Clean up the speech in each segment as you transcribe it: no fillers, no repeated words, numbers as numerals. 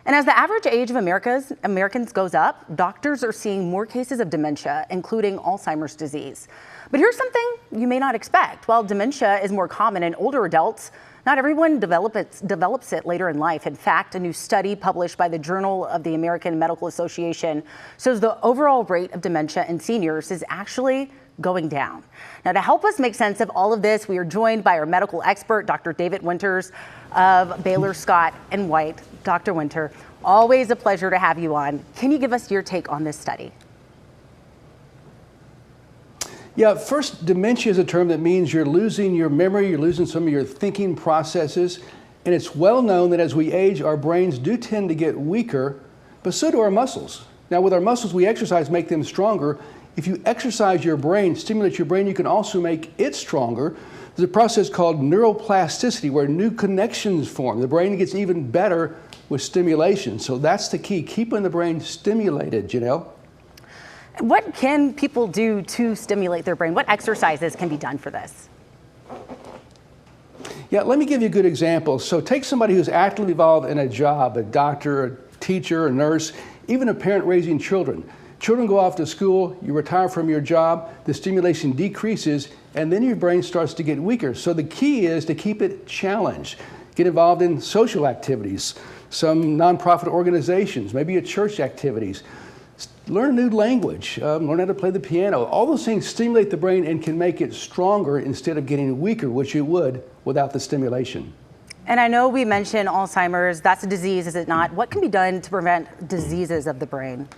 And as the average age of Americans goes up, doctors are seeing more cases of dementia, including Alzheimer's disease. But here's something you may not expect. While dementia is more common in older adults, not everyone develops it later in life. In fact, a new study published by the Journal of the American Medical Association shows the overall rate of dementia in seniors is actually going down. Now, to help us make sense of all of this, we are joined by our medical expert, Dr. David Winters of Baylor Scott & White. Dr. Winter, always a pleasure to have you on. Can you give us your take on this study? Yeah, first, dementia is a term that means you're losing your memory, you're losing some of your thinking processes, and it's well known that as we age, our brains do tend to get weaker, but so do our muscles. Now, with our muscles, we exercise, make them stronger. If you exercise your brain, stimulate your brain, you can also make it stronger. There's a process called neuroplasticity where new connections form. The brain gets even better with stimulation. So that's the key, keeping the brain stimulated, Janelle. What can people do to stimulate their brain? What exercises can be done for this? Yeah, let me give you a good example. So take somebody who's actively involved in a job, a doctor, a teacher, a nurse, even a parent raising children. Children go off to school, you retire from your job, the stimulation decreases, and then your brain starts to get weaker. So the key is to keep it challenged. Get involved in social activities, some nonprofit organizations, maybe at church activities. Learn a new language, learn how to play the piano. All those things stimulate the brain and can make it stronger instead of getting weaker, which it would without the stimulation. And I know we mentioned Alzheimer's. That's a disease, is it not? What can be done to prevent diseases of the brain?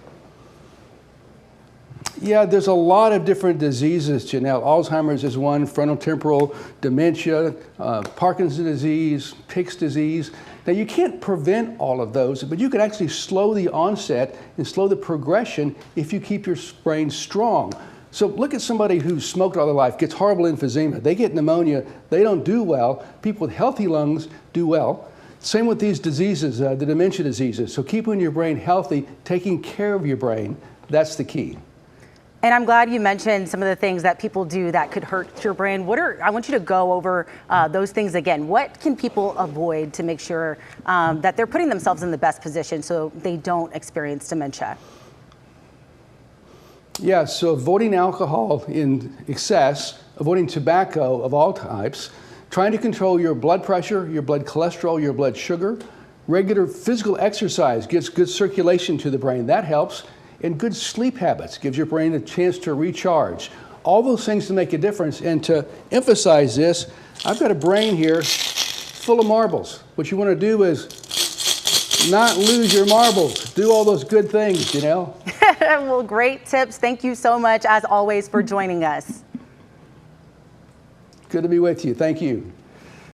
Yeah, there's a lot of different diseases, Janelle. Alzheimer's is one, frontotemporal dementia, Parkinson's disease, Pick's disease. Now, you can't prevent all of those, but you can actually slow the onset and slow the progression if you keep your brain strong. So look at somebody who smoked all their life, gets horrible emphysema, they get pneumonia, they don't do well. People with healthy lungs do well. Same with these diseases, the dementia diseases. So keeping your brain healthy, taking care of your brain, that's the key. And I'm glad you mentioned some of the things that people do that could hurt your brain. I want you to go over those things again. What can people avoid to make sure that they're putting themselves in the best position so they don't experience dementia? Yeah, so avoiding alcohol in excess, avoiding tobacco of all types, trying to control your blood pressure, your blood cholesterol, your blood sugar. Regular physical exercise gives good circulation to the brain. That helps. And good sleep habits gives your brain a chance to recharge. All those things to make a difference. And to emphasize this, I've got a brain here full of marbles. What you want to do is not lose your marbles. Do all those good things, you know? Well, great tips. Thank you so much, as always, for joining us. Good to be with you. Thank you.